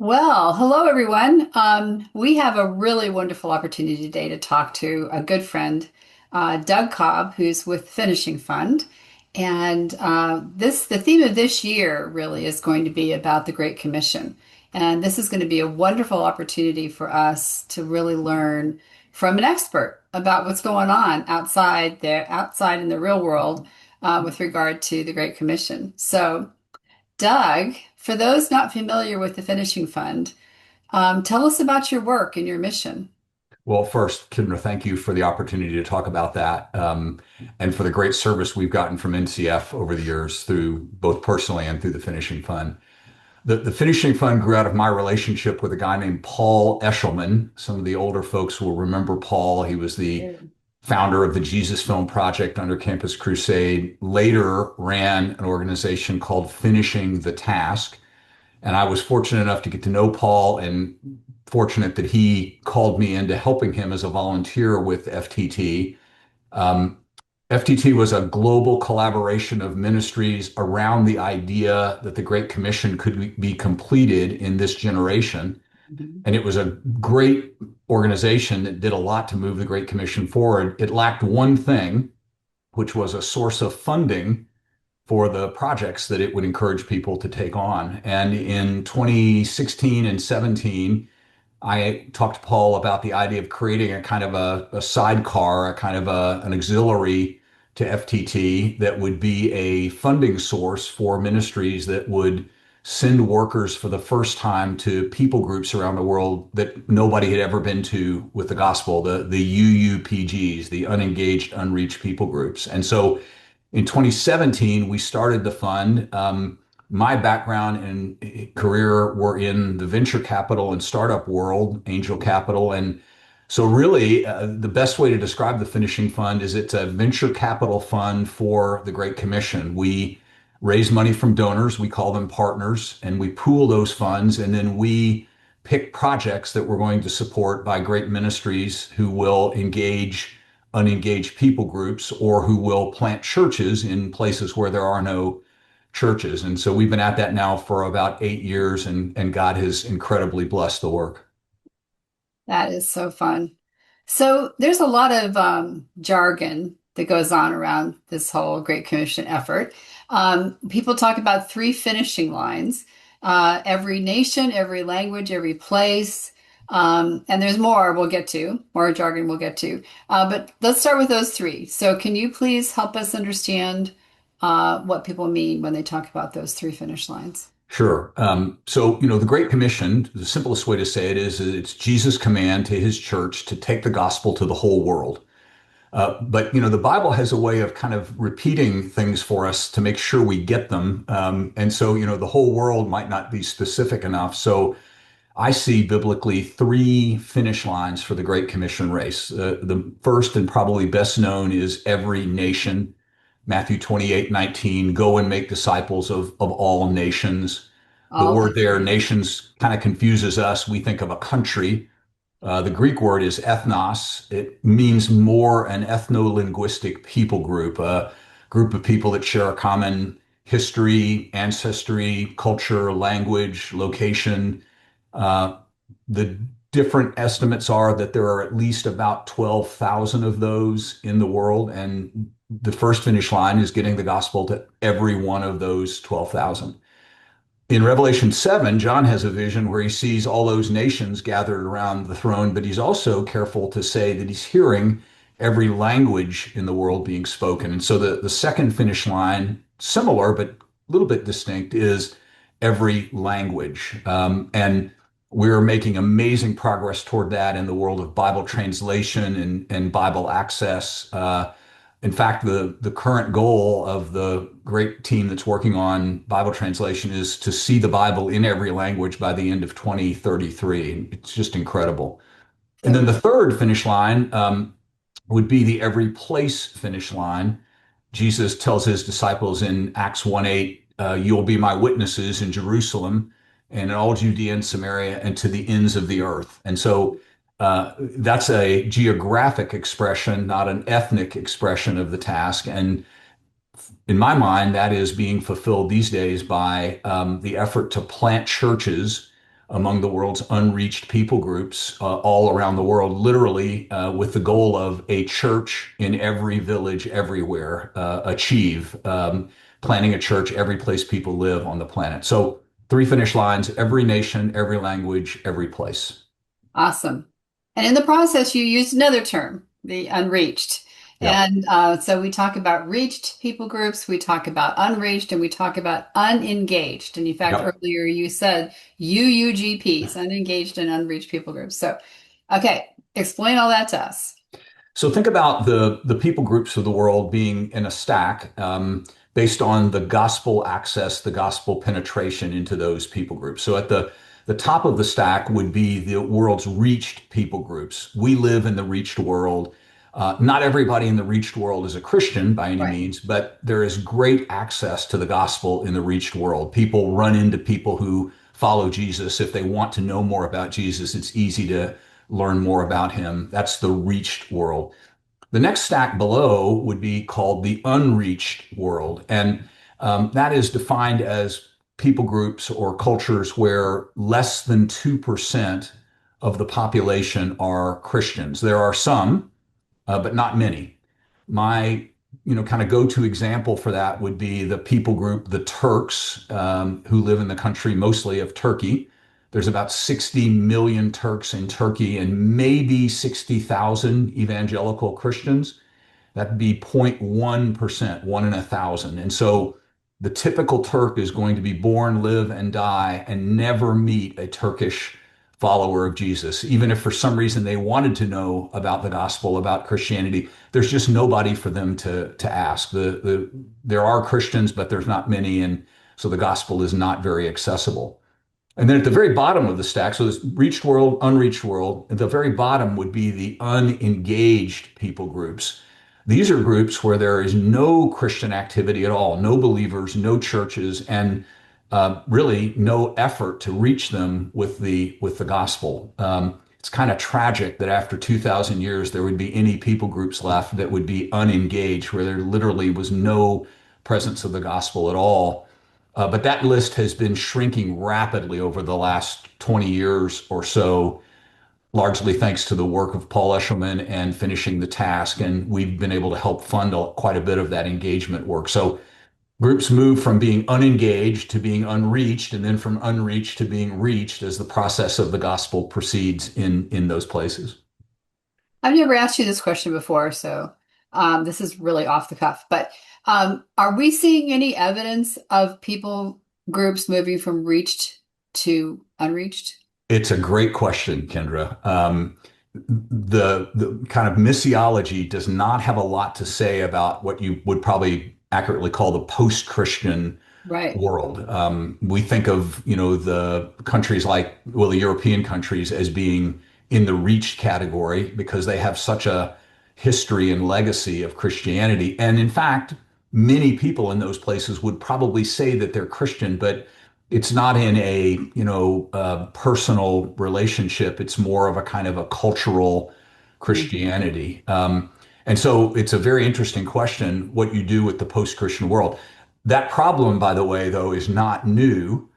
Well, hello everyone. We have a really wonderful opportunity today to talk to a good friend, Doug Cobb, who's with Finishing Fund. And the theme of this year really is going to be about the Great Commission. And this is going to be a wonderful opportunity for us to really learn from an expert about what's going on outside in the real world, with regard to the Great Commission. So, Doug, for those not familiar with the Finishing Fund, tell us about your work and your mission. Well, first, Kimber, thank you for the opportunity to talk about that, and for the great service we've gotten from NCF over the years through both personally and through the Finishing Fund. The Finishing Fund grew out of my relationship with a guy named Paul Eshelman. Some of the older folks will remember Paul. He was the Yeah. founder of the Jesus Film Project under Campus Crusade, later ran an organization called Finishing the Task. And I was fortunate enough to get to know Paul and fortunate that he called me into helping him as a volunteer with FTT. Um, FTT was a global collaboration of ministries around the idea that the Great Commission could be completed in this generation. Mhm. And it was a great organization that did a lot to move the Great Commission forward. It lacked one thing, which was a source of funding for the projects that it would encourage people to take on. And in 2016 and 17, I talked to Paul about the idea of creating a kind of a sidecar, a kind of an auxiliary to FTT that would be a funding source for ministries that would send workers for the first time to people groups around the world that nobody had ever been to with the gospel, the UUPGs, the unengaged, unreached people groups. And so in 2017, we started the fund. My background and career were in the venture capital and startup world, angel capital. And so, really, the best way to describe the Finishing Fund is it's a venture capital fund for the Great Commission. We raise money from donors, we call them partners, and we pool those funds. And then we pick projects that we're going to support by great ministries who will engage unengaged people groups or who will plant churches in places where there are no churches. And so we've been at that now for about 8 years, and God has incredibly blessed the work. That is so fun. So there's a lot of jargon that goes on around this whole Great Commission effort. People talk about three finishing lines: every nation, every language, every place. And there's more we'll get to, more jargon we'll get to. But let's start with those three. So can you please help us understand what people mean when they talk about those three finish lines? Sure. The Great Commission, the simplest way to say it is it's Jesus' command to his church to take the gospel to the whole world. But the Bible has a way of kind of repeating things for us to make sure we get them. And so the whole world might not be specific enough. So I see biblically three finish lines for the Great Commission race. The first and probably best known is every nation. Matthew 28:19, go and make disciples of all nations. The All word there, nations. nations, kind of confuses us. We think of a country. The Greek word is ethnos. It means more an ethno-linguistic people group, a group of people that share a common history, ancestry, culture, language, location. Uh, the different estimates are that there are at least about 12,000 of those in the world. And the first finish line is getting the gospel to every one of those 12,000. In Revelation 7, John has a vision where he sees all those nations gathered around the throne, but he's also careful to say that he's hearing every language in the world being spoken. And so the second finish line, similar but a little bit distinct, is every language. And we're making amazing progress toward that in the world of Bible translation and Bible access. In fact, the current goal of the great team that's working on Bible translation is to see the Bible in every language by the end of 2033. It's just incredible. And then So the third finish line would be the every place finish line. Jesus tells his disciples in Acts 1:8, you'll be my witnesses in Jerusalem and in all Judea and Samaria and to the ends of the earth. And so that's a geographic expression, not an ethnic expression of the task. And in my mind, that is being fulfilled these days by the effort to plant churches among the world's unreached people groups all around the world, literally with the goal of a church in every village everywhere, achieve planting a church every place people live on the planet. So three finish lines: every nation, every language, every place. Awesome. And in the process, you used another term, the unreached. Yep. And so we talk about reached people groups, we talk about unreached, and we talk about unengaged. And in fact, Yep. earlier you said UUGPs, unengaged and unreached people groups. So, okay, explain all that to us. So think about the people groups of the world being in a stack based on the gospel access, the gospel penetration into those people groups. So at the top of the stack would be the world's reached people groups. We live in the reached world. Not everybody in the reached world is a Christian by any Right. means, but there is great access to the gospel in the reached world. People run into people who follow Jesus. If they want to know more about Jesus, it's easy to learn more about him. That's the reached world. The next stack below would be called the unreached world. And that is defined as people groups or cultures where less than 2% of the population are Christians. There are some, but not many. My, kind of go-to example for that would be the people group, the Turks, who live in the country mostly of Turkey. There's about 60 million Turks in Turkey and maybe 60,000 evangelical Christians. That'd be 0.1%, one in a thousand. And so the typical Turk is going to be born, live, and die, and never meet a Turkish follower of Jesus. Even if for some reason they wanted to know about the gospel, about Christianity, there's just nobody for them to ask. There are Christians, but there's not many, and so the gospel is not very accessible. And then at the very bottom of the stack, so this reached world, unreached world, at the very bottom would be the unengaged people groups. These are groups where there is no Christian activity at all, no believers, no churches, and really no effort to reach them with the gospel. It's kind of tragic that after 2,000 years there would be any people groups left that would be unengaged, where there literally was no presence of the gospel at all. But that list has been shrinking rapidly over the last 20 years or so, largely thanks to the work of Paul Eshelman and finishing the task. And we've been able to help fund quite a bit of that engagement work. So groups move from being unengaged to being unreached, and then from unreached to being reached as the process of the gospel proceeds in those places. I've never asked you this question before, so this is really off the cuff. But are we seeing any evidence of people groups moving from reached to unreached? It's a great question, Kendra. The kind of missiology does not have a lot to say about what you would probably accurately call the post-Christian Right. world. We think of, the countries like, well, the European countries as being in the reached category because they have such a history and legacy of Christianity. And in fact, many people in those places would probably say that they're Christian, but it's not in a, personal relationship. It's more of a kind of a cultural Mhm. Christianity. And so it's a very interesting question what you do with the post-Christian world. That problem, by the way, though, is not new.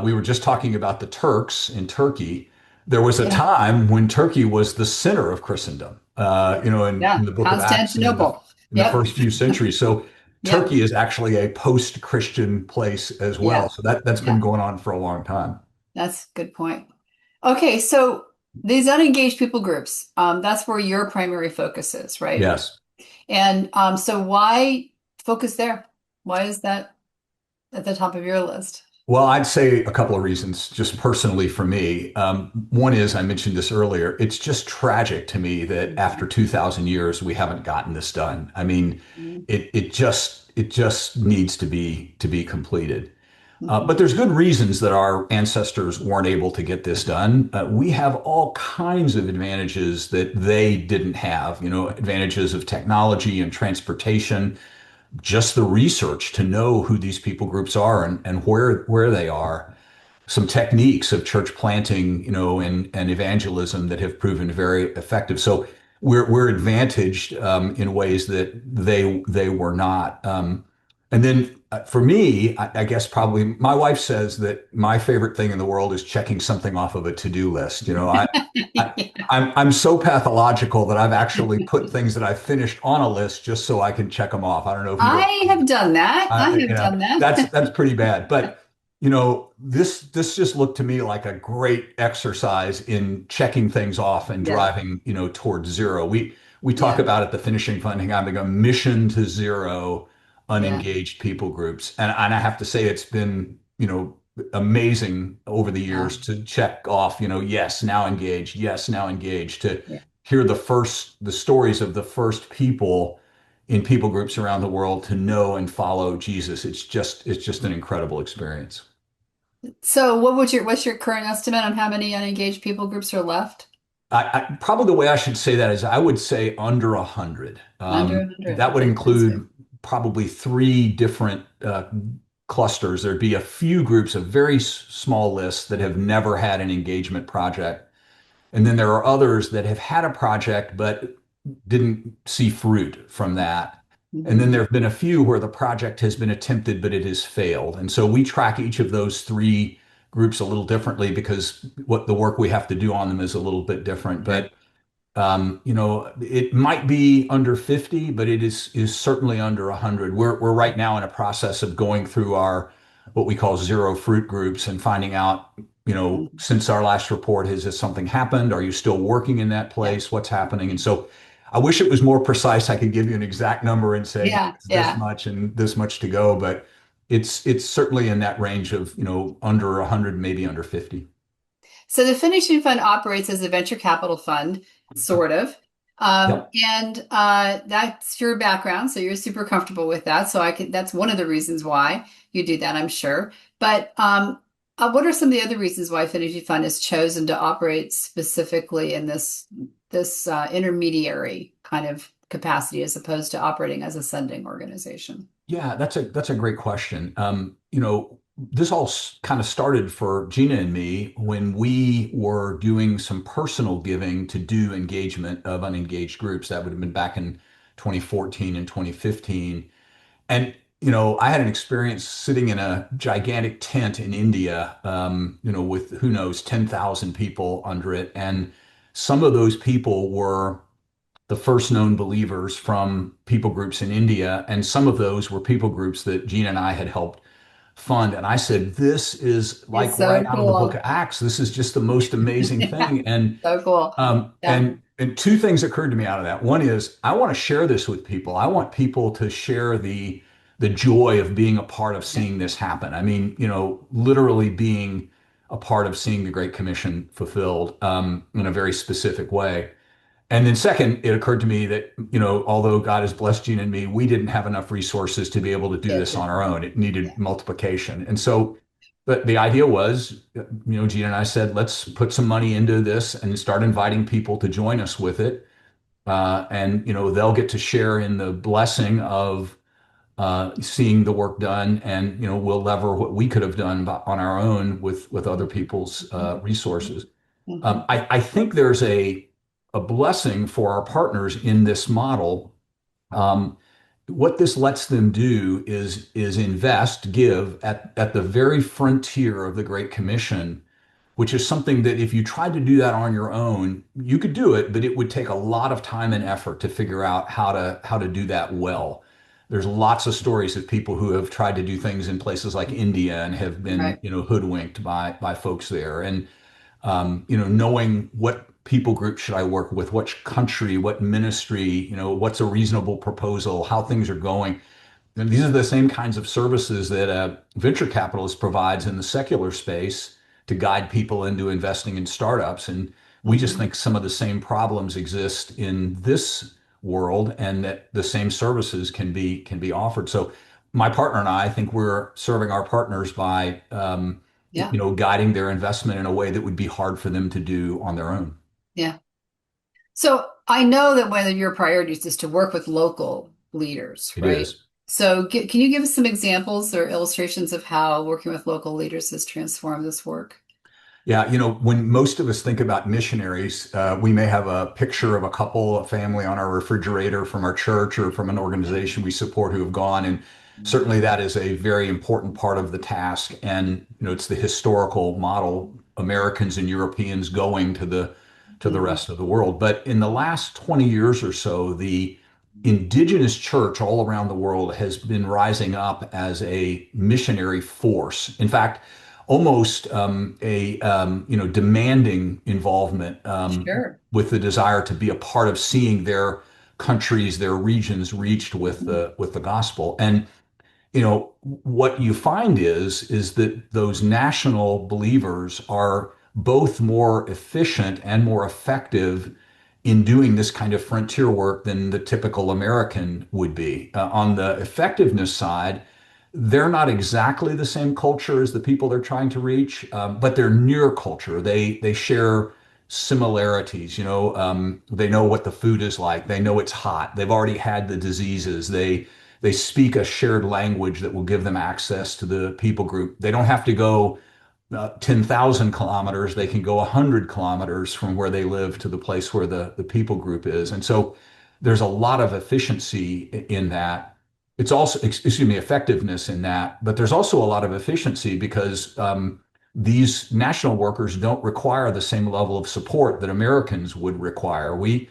We were just talking about the Turks in Turkey. There was a Yeah. time when Turkey was the center of Christendom, in Yeah. the book of Acts and Constantinople. in the Yep. first few centuries. So Yep. Turkey is actually a post-Christian place as well. Yeah. So that's been Yeah. going on for a long time. That's a good point. Okay, so these unengaged people groups, that's where your primary focus is, right? Yes. And so why focus there? Why is that at the top of your list? Well, I'd say a couple of reasons, just personally for me. One is, I mentioned this earlier, it's just tragic to me that after 2,000 years, we haven't gotten this done. I mean, Mhm. it just needs to be completed. But Mhm. there's good reasons that our ancestors weren't able to get this done. We have all kinds of advantages that they didn't have, advantages of technology and transportation, just the research to know who these people groups are and where they are, some techniques of church planting, and evangelism that have proven very effective. So we're advantaged in ways that they were not. And then for me, I guess probably my wife says that my favorite thing in the world is checking something off of a to-do list. I I'm so pathological that I've actually put things that I've finished on a list just so I can check them off. I don't know if you've ever, I have done that. I you have know, done that. that's pretty bad. But this just looked to me like a great exercise in checking things off and Yeah, driving, towards zero. We talk yeah, about at the finishing funding having a mission to zero yeah, unengaged people groups. And I have to say it's been, amazing over the yeah, years to check off, yes, now engaged, yes, now engaged, to yeah. hear the stories of the first people in people groups around the world to know and follow Jesus. It's just an incredible experience. So, what's your current estimate on how many unengaged people groups are left? Probably the way I should say that is I would say under 100. Under 100. That would Okay, sounds good. include probably three different clusters. There'd be a few groups, a very small list that have never had an engagement project. And then there are others that have had a project but didn't see fruit from that. And then Hmm. there have been a few where the project has been attempted, but it has failed. And so we track each of those three groups a little differently because what the work we have to do on them is a little bit different. Sure. But it might be under 50, but it is certainly under 100. We're right now in a process of going through our what we call zero fruit groups and finding out, Mhm. since our last report, has this something happened? Are you still working in that Yeah. place? What's happening? And so I wish it was more precise. I could give you an exact number and say Yeah, it's this yeah. much and this much to go, but it's certainly in that range of, under 100, maybe under 50. So the Finishing Fund operates as a venture capital fund, sort of. Yep. And that's your background, so you're super comfortable with that. So that's one of the reasons why you do that, I'm sure. But what are some of the other reasons why Finishing Fund has chosen to operate specifically in this intermediary kind of capacity as opposed to operating as a sending organization? Yeah, that's a great question. This all kind of started for Gina and me when we were doing some personal giving to do engagement of unengaged groups. That would have been back in 2014 and 2015. And I had an experience sitting in a gigantic tent in India, with who knows 10,000 people under it, and some of those people were the first known believers from people groups in India. And some of those were people groups that Gina and I had helped fund. And I said, this is like It's right so out of the book of cool. Acts. This is just the most amazing Yeah, thing. And so cool. um, Yeah, and and two things occurred to me out of that. One is I want to share this with people. I want people to share the joy of being a part of yeah. seeing this happen. I mean, literally being a part of seeing the Great Commission fulfilled in a very specific way. And then second, it occurred to me that, although God has blessed Gina and me, we didn't have enough resources to be able to do Yeah, this on our own. It yeah, needed multiplication. And so the idea was, Gina and I said, let's put some money into this and start inviting people to join us with it. And, they'll get to share in the blessing of seeing the work done. And, we'll lever what we could have done on our own with other people's mhm, resources. mhm, I think there's a blessing for our partners in this model. Um, what this lets them do is invest, give at the very frontier of the Great Commission, which is something that if you tried to do that on your own, you could do it, but it would take a lot of time and effort to figure out how to do that well. There's lots of stories of people who have tried to do things in places like India and have been, right. hoodwinked by folks there. And knowing what people group should I work with, which country, what ministry, what's a reasonable proposal, how things are going. And these are the same kinds of services that a venture capitalist provides in the secular space to guide people into investing in startups. And we just Mhm. think some of the same problems exist in this world and that the same services can be offered. So my partner and I think we're serving our partners by Yeah, guiding their investment in a way that would be hard for them to do on their own. yeah. So I know that one of your priorities is to work with local leaders, It right? is. So can you give us some examples or illustrations of how working with local leaders has transformed this work? Yeah, when most of us think about missionaries, we may have a picture of a couple, a family on our refrigerator from our church or from an Yeah. organization we support who have gone. And certainly that is a very important part of the task. And, it's the historical model, Americans and Europeans going to the Hmm. rest of the world. But in the last 20 years or so, the indigenous church all around the world has been rising up as a missionary force. In fact, almost demanding involvement Sure. with the desire to be a part of seeing their countries, their regions reached with Mhm. the gospel. And what you find is that those national believers are both more efficient and more effective in doing this kind of frontier work than the typical American would be. On the effectiveness side, they're not exactly the same culture as the people they're trying to reach, but they're near culture. They share similarities. They know what the food is like. They know it's hot. They've already had the diseases. They speak a shared language that will give them access to the people group. They don't have to go 10,000 kilometers. They can go 100 kilometers from where they live to the place where the people group is. And so there's a lot of efficiency in that. It's also, excuse me, effectiveness in that, but there's also a lot of efficiency because these national workers don't require the same level of support that Americans would require. We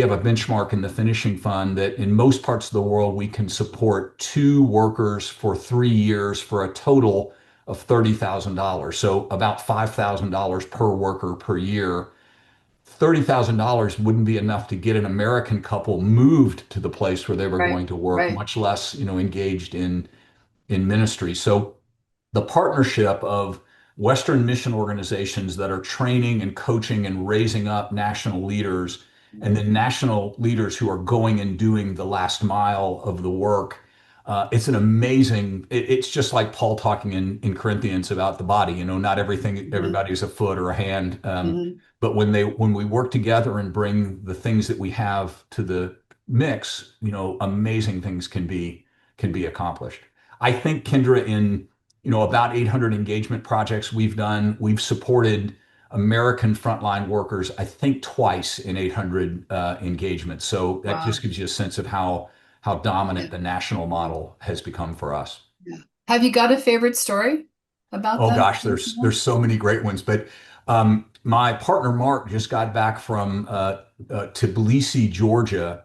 have a benchmark in the finishing fund that in most parts of the world, we can support two workers for 3 years for a total of $30,000. So about $5,000 per worker per year. $30,000 wouldn't be enough to get an American couple moved to the place where they were Right. going to work, Right. much less, engaged in ministry. So the partnership of Western mission organizations that are training and coaching and raising up national leaders, and then national leaders who are going and doing the last mile of the work. It's an amazing, it's just like Paul talking in Corinthians about the body, not everything, Hmm. everybody's a foot or a hand. Hmm. But when we work together and bring the things that we have to the mix, amazing things can be accomplished. I think, Kendra, in about 800 engagement projects we've done, we've supported American frontline workers, I think twice in 800 engagements. So that Wow. just gives you a sense of how Yeah. dominant the national model has become for us. Yeah. Have you got a favorite story about Oh that? gosh, there's so many great ones. But my partner Mark just got back from Tbilisi, Georgia,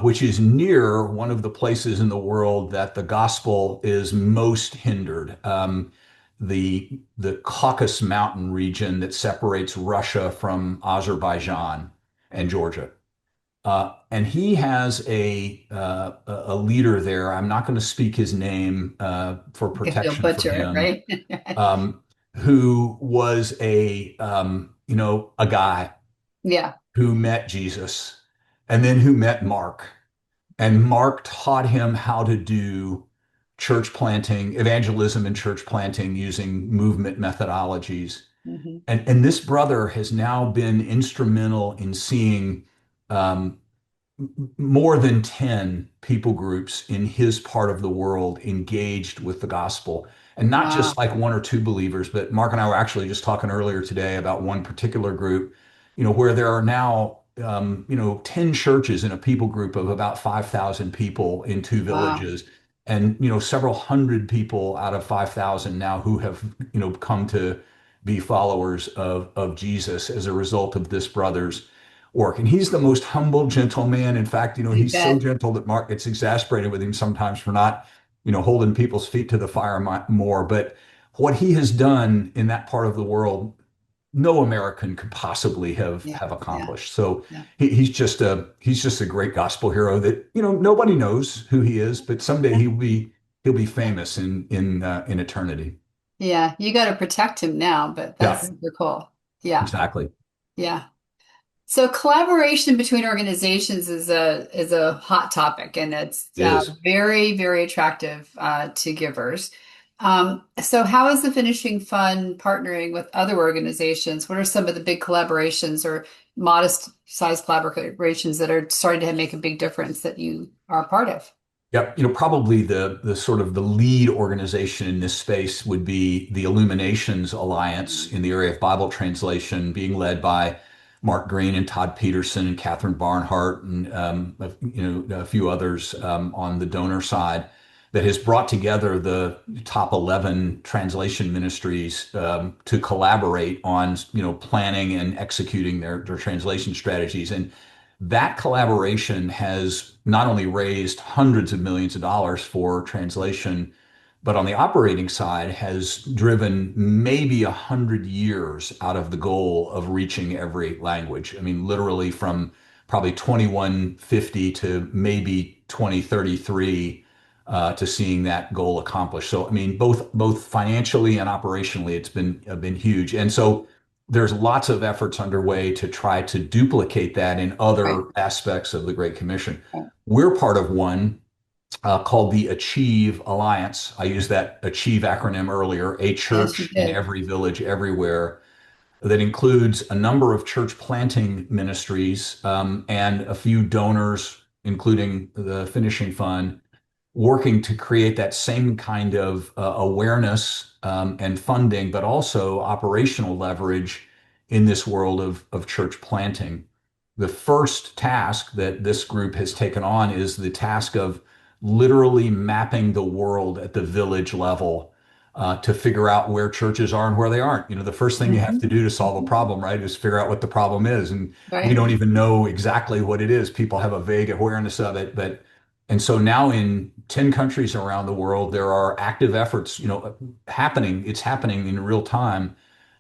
which is near one of the places in the world that the gospel is most hindered. The Caucasus Mountain region that separates Russia from Azerbaijan and Georgia. And he has a leader there. I'm not going to speak his name for If you'll protection from butcher it, him, right? who was a guy Yeah. who met Jesus and then who met Mark. And Mark taught him how to do church planting, evangelism and church planting using movement methodologies. Hmm. And this brother has now been instrumental in seeing um, more than 10 people groups in his part of the world engaged with the gospel. And not just Wow. like one or two believers, but Mark and I were actually just talking earlier today about one particular group, where there are now, 10 churches in a people group of about 5,000 people in two Wow. villages. And, several hundred people out of 5,000 now who have, come to be followers of Jesus as a result of this brother's work. And he's the most humble, gentle man. In fact, You he's so bet. gentle that Mark gets exasperated with him sometimes for not, holding people's feet to the fire more. But what he has done in that part of the world, no American could possibly have Yeah. have Yeah. accomplished. So Yeah. he's just a great gospel hero that nobody knows who he is, but someday Yeah. he'll be Yeah. famous in eternity. Yeah. You got to protect him now, but that's Yeah, super cool. Yeah. exactly. Yeah. So collaboration between organizations is a hot topic, and it's It is. very, very attractive to givers. So how is the Finishing Fund partnering with other organizations? What are some of the big collaborations or modest size collaborations that are starting to make a big difference that you are a part of? Yep, probably the sort of the lead organization in this space would be the Illuminations Alliance in the area of Bible translation, being led by Mark Green and Todd Peterson and Catherine Barnhart and a few others on the donor side. that has brought together the top 11 translation ministries to collaborate on, planning and executing their translation strategies. And that collaboration has not only raised hundreds of millions of dollars for translation, but on the operating side has driven maybe 100 years out of the goal of reaching every language. I mean, literally from probably 2150 to maybe 2033 to seeing that goal accomplished. So, I mean, both financially and operationally, it's been huge. And so there's lots of efforts underway to try to duplicate that in Right. other aspects of the Great Commission. Right. We're part of one called the Achieve Alliance. I used that Achieve acronym earlier, a Yes, you church in did. every village, everywhere, that includes a number of church planting ministries and a few donors, including the Finishing Fund, working to create that same kind of awareness and funding, but also operational leverage in this world of church planting. The first task that this group has taken on is the task of literally mapping the world at the village level to figure out where churches are and where they aren't. The first thing you have to Hmm. do to solve a Hmm. problem, right, is figure out what the problem is. And we Right. don't even know exactly what it is. People have a vague awareness of it, but and so now in 10 countries around the world, there are active efforts, happening. It's happening in real time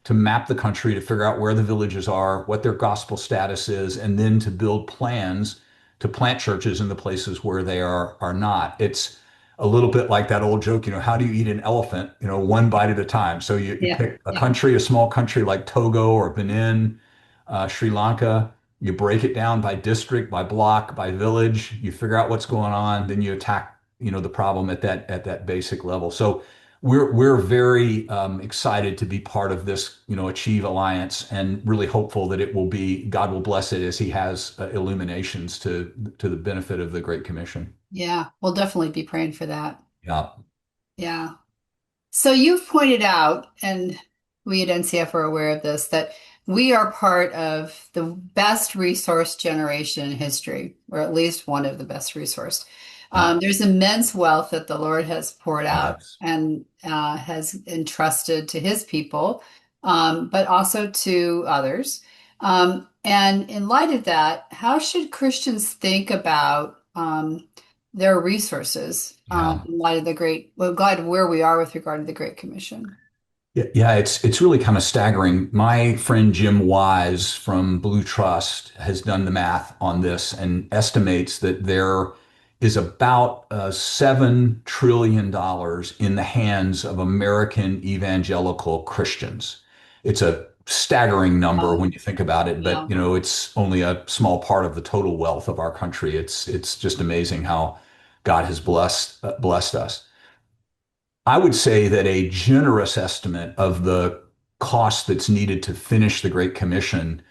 to map the country, to figure out where the villages are, what their gospel status is, and then to build plans to plant churches in the places where they are not. It's a little bit like that old joke, how do you eat an elephant? One bite at a time. So you Yeah. pick a Yeah. country, a small country like Togo or Benin, Sri Lanka. You break it down by district, by block, by village. You figure out what's going on, then you attack, the problem at that basic level. So we're very excited to be part of this, Achieve Alliance, and really hopeful that it will be God will bless it as He has illuminations to the benefit of the Great Commission. Yeah. We'll definitely be praying for that. Yeah, Yeah. So you've pointed out, and we at NCF are aware of this, that we are part of the best resource generation in history, or at least one of the best resource. yeah, There's immense wealth that the Lord has poured out yes, and has entrusted to his people, but also to others. And in light of that, how should Christians think about their resources yeah. in light of the great, well, glad where we are with regard to the Great Commission? Yeah, it's really kind of staggering. My friend Jim Wise from Blue Trust has done the math on this and estimates that there is about $7 trillion in the hands of American evangelical Christians. It's a staggering number Wow. when you think about it, but Wow. it's only a small part of the total wealth of our country. It's just amazing how God has blessed us. I would say that a generous estimate of the cost that's needed to finish the Great Commission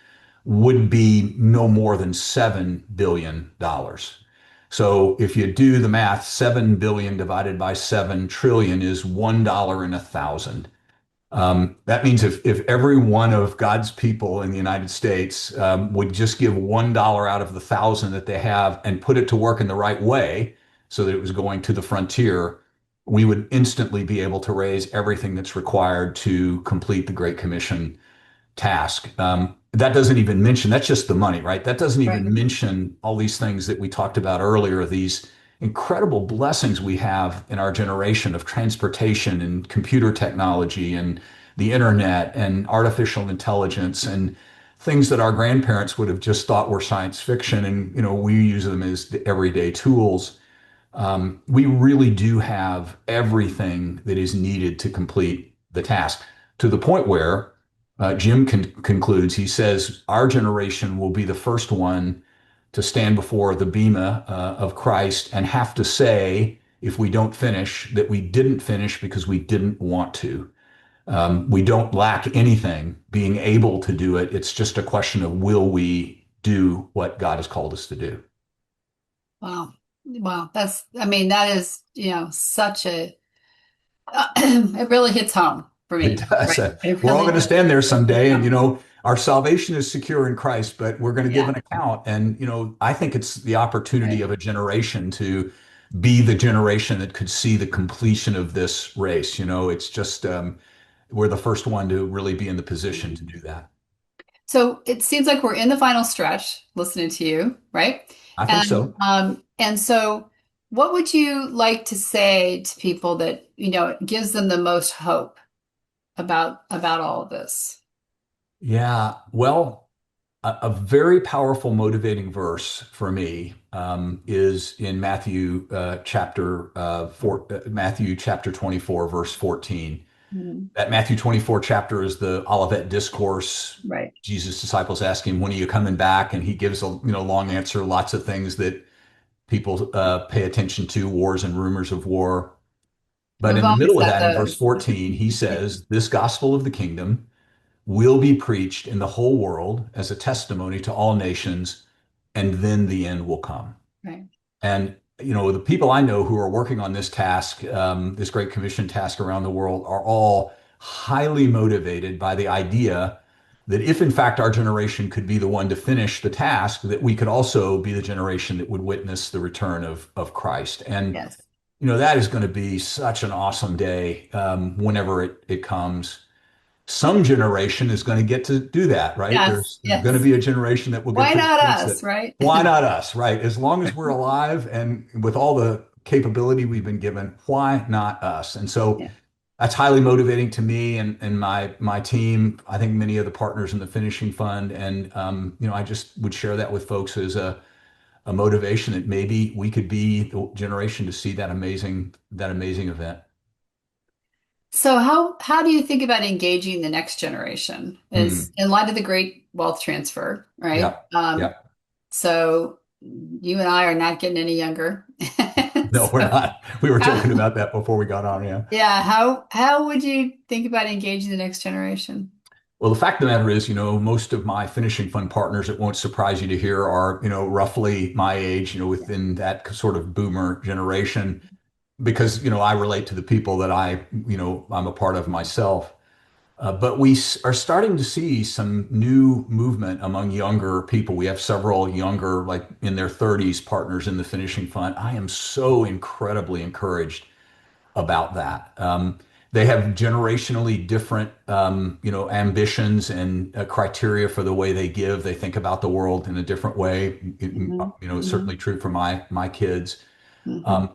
would be no more than $7 billion. So if you do the math, 7 billion divided by 7 trillion is $1 in 1,000. That means if every one of God's people in the United States would just give $1 out of the 1,000 that they have and put it to work in the right way so that it was going to the frontier, we would instantly be able to raise everything that's required to complete the Great Commission task. That doesn't even mention, that's just the money, right? That doesn't Right. even mention all these things that we talked about earlier, these incredible blessings we have in our generation of transportation and computer technology and the internet and artificial intelligence and things that our grandparents would have just thought were science fiction. And, we use them as the everyday tools. We really do have everything that is needed to complete the task to the point where Jim concludes, he says, our generation will be the first one to stand before the Bema of Christ and have to say, if we don't finish, that we didn't finish because we didn't want to. We don't lack anything being able to do it. It's just a question of will we do what God has called us to do. Wow. Wow. I mean, that is, such a, it really hits home for It me. does. Right. It We're all really going to does. stand there someday, and Yeah. our salvation is secure in Christ, but we're going to give Yeah. an account. And I think it's the opportunity Right. of a generation to be the generation that could see the completion of this race. It's just we're the first one to really be in the position to do that. So it seems like we're in the final stretch listening to you, right? I think so. And so what would you like to say to people that, gives them the most hope about all of this? Yeah. Well, a very powerful motivating verse for me is in Matthew chapter 24, verse 14. Mhm. That Matthew 24 chapter is the Olivet Discourse. Right. Jesus' disciples ask him, "When are you coming back?" And he gives a long answer, lots of things that people pay attention to, wars and rumors of war. But We've in the always middle of got that, in verse those. 14, he says, "This gospel of the kingdom will be preached in the whole world as a testimony to all nations, and then the end will come." Right. And the people I know who are working on this task, this Great Commission task around the world, are all highly motivated by the idea that if in fact our generation could be the one to finish the task, that we could also be the generation that would witness the return of Christ. And Yes. that is going to be such an awesome day whenever it comes. Some generation is going to get to do that, right? Yes. There's going to Yes. be a generation that will get Why to not experience us, that. right? Why not us, right? As long as we're alive and with all the capability we've been given, why not us? And so Yeah. that's highly motivating to me and my team. I think many of the partners in the finishing fund, and I just would share that with folks as a motivation that maybe we could be the generation to see that amazing event. So how do you think about engaging the next generation? Is Hmm. in light of the great wealth transfer, right? Yep. Yep. So you and I are not getting any younger. No, we're So not. We were joking how, about that before we got on. Yeah. yeah, how would you think about engaging the next generation? Well, the fact of the matter is, most of my finishing fund partners, it won't surprise you to hear, are, roughly my age, Yeah. within that sort of boomer generation, because, I relate to the people that I'm a part of myself. But are starting to see some new movement among younger people. We have several younger, like in their 30s, partners in the finishing fund. I am so incredibly encouraged about that. They have generationally different, ambitions and criteria for the way they give. They think about the world in a different way. Hmm. It's Hmm. certainly true for my kids. Hmm. Um,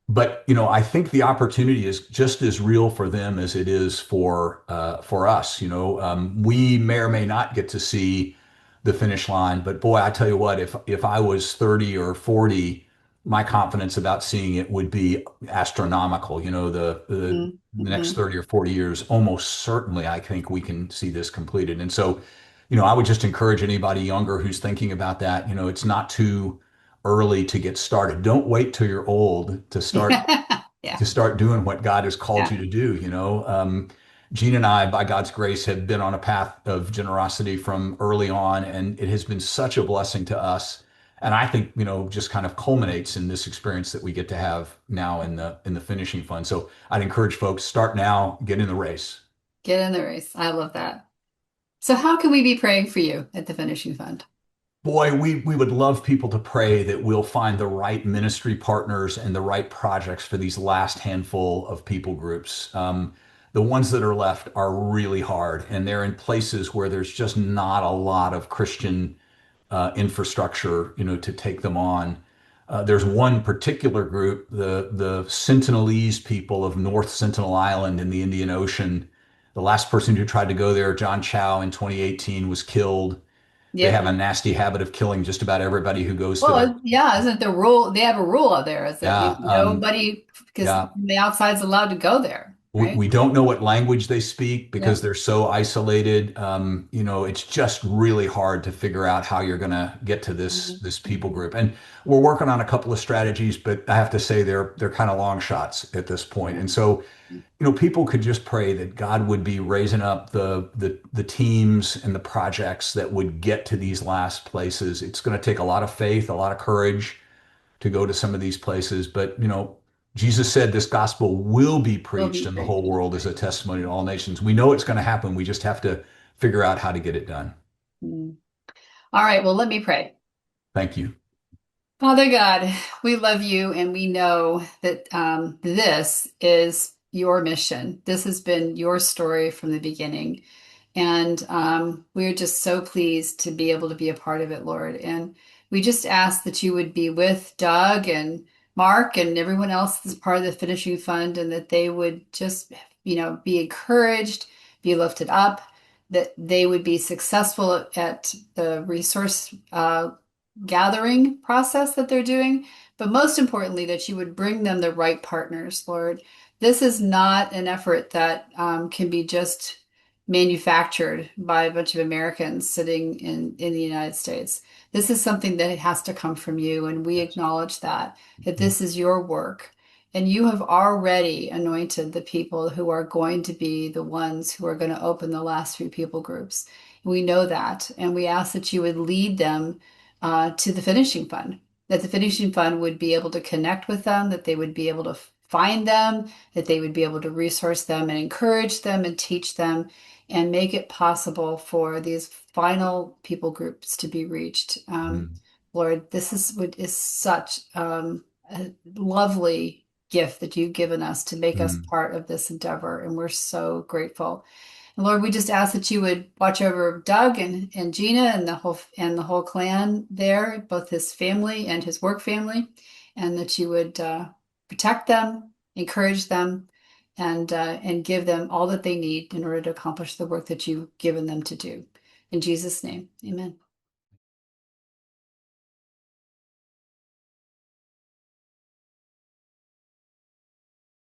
but I think the opportunity is just as real for them as it is for us. We may or may not get to see the finish line, but boy, I tell you what, if I was 30 or 40, my confidence about seeing it would be astronomical. The next Hmm. 30 or 40 years, almost certainly, I think we can see this completed. And so, I would just encourage anybody younger who's thinking about that. It's not too early to get started. Don't wait till you're old to start Yeah. to start doing what God has called Yeah. you to do. Gina and I, by God's grace, have been on a path of generosity from early on, and it has been such a blessing to us. And I think, just kind of culminates in this experience that we get to have now in the finishing fund. So I'd encourage folks, start now, get in the race. Get in the race. I love that. So how can we be praying for you at the Finishing Fund? Boy, we would love people to pray that we'll find the right ministry partners and the right projects for these last handful of people groups. The ones that are left are really hard, and they're in places where there's just not a lot of Christian infrastructure, to take them on. There's one particular group, the Sentinelese people of North Sentinel Island in the Indian Ocean. The last person who tried to go there, John Chow, in 2018, was killed. They have Yep. a nasty habit of killing just about everybody who goes to their. Yeah, isn't the rule? They have a rule out there is that Yeah, nobody, because yeah. the outside's allowed to go there, right? We don't know what language they speak because Yep. they're so isolated. It's just really hard to figure out how you're going to get to this Mhm. this people Mhm. group. And we're working on a couple of strategies, but I have to say they're kind of long shots at this point. Yeah. And so, people could just pray that God would be raising up the teams and the projects that would get to these last places. It's going to take a lot of faith, a lot of courage to go to some of these places. But, Jesus said this gospel will be Will preached be in the whole preached. world as a Right. testimony to all nations. We know it's going to happen. We just have to figure out how to get it done. Mm. All right. Well, let me pray. Thank you. Father God, we love you and we know that this is your mission. This has been your story from the beginning. And we're just so pleased to be able to be a part of it, Lord. And we just ask that you would be with Doug and Mark and everyone else that's part of the finishing fund, and that they would just, be encouraged, be lifted up, that they would be successful at the resource gathering process that they're doing. But most importantly, that you would bring them the right partners, Lord. This is not an effort that can be just manufactured by a bunch of Americans sitting in the United States. This is something that has to come from you, and we Yes. acknowledge that this is your work. And you have already anointed the people who are going to be the ones who are going to open the last few people groups. We know that, and we ask that you would lead them to the finishing fund, that the finishing fund would be able to connect with them, that they would be able to find them, that they would be able to resource them and encourage them and teach them and make it possible for these final people groups to be reached. Mm, Lord, this is such a lovely gift that you've given us to make us mm, part of this endeavor, and we're so grateful. And Lord, we just ask that you would watch over Doug and Gina and the whole clan there, both his family and his work family, and that you would protect them, encourage them, and give them all that they need in order to accomplish the work that you've given them to do. In Jesus' name, amen.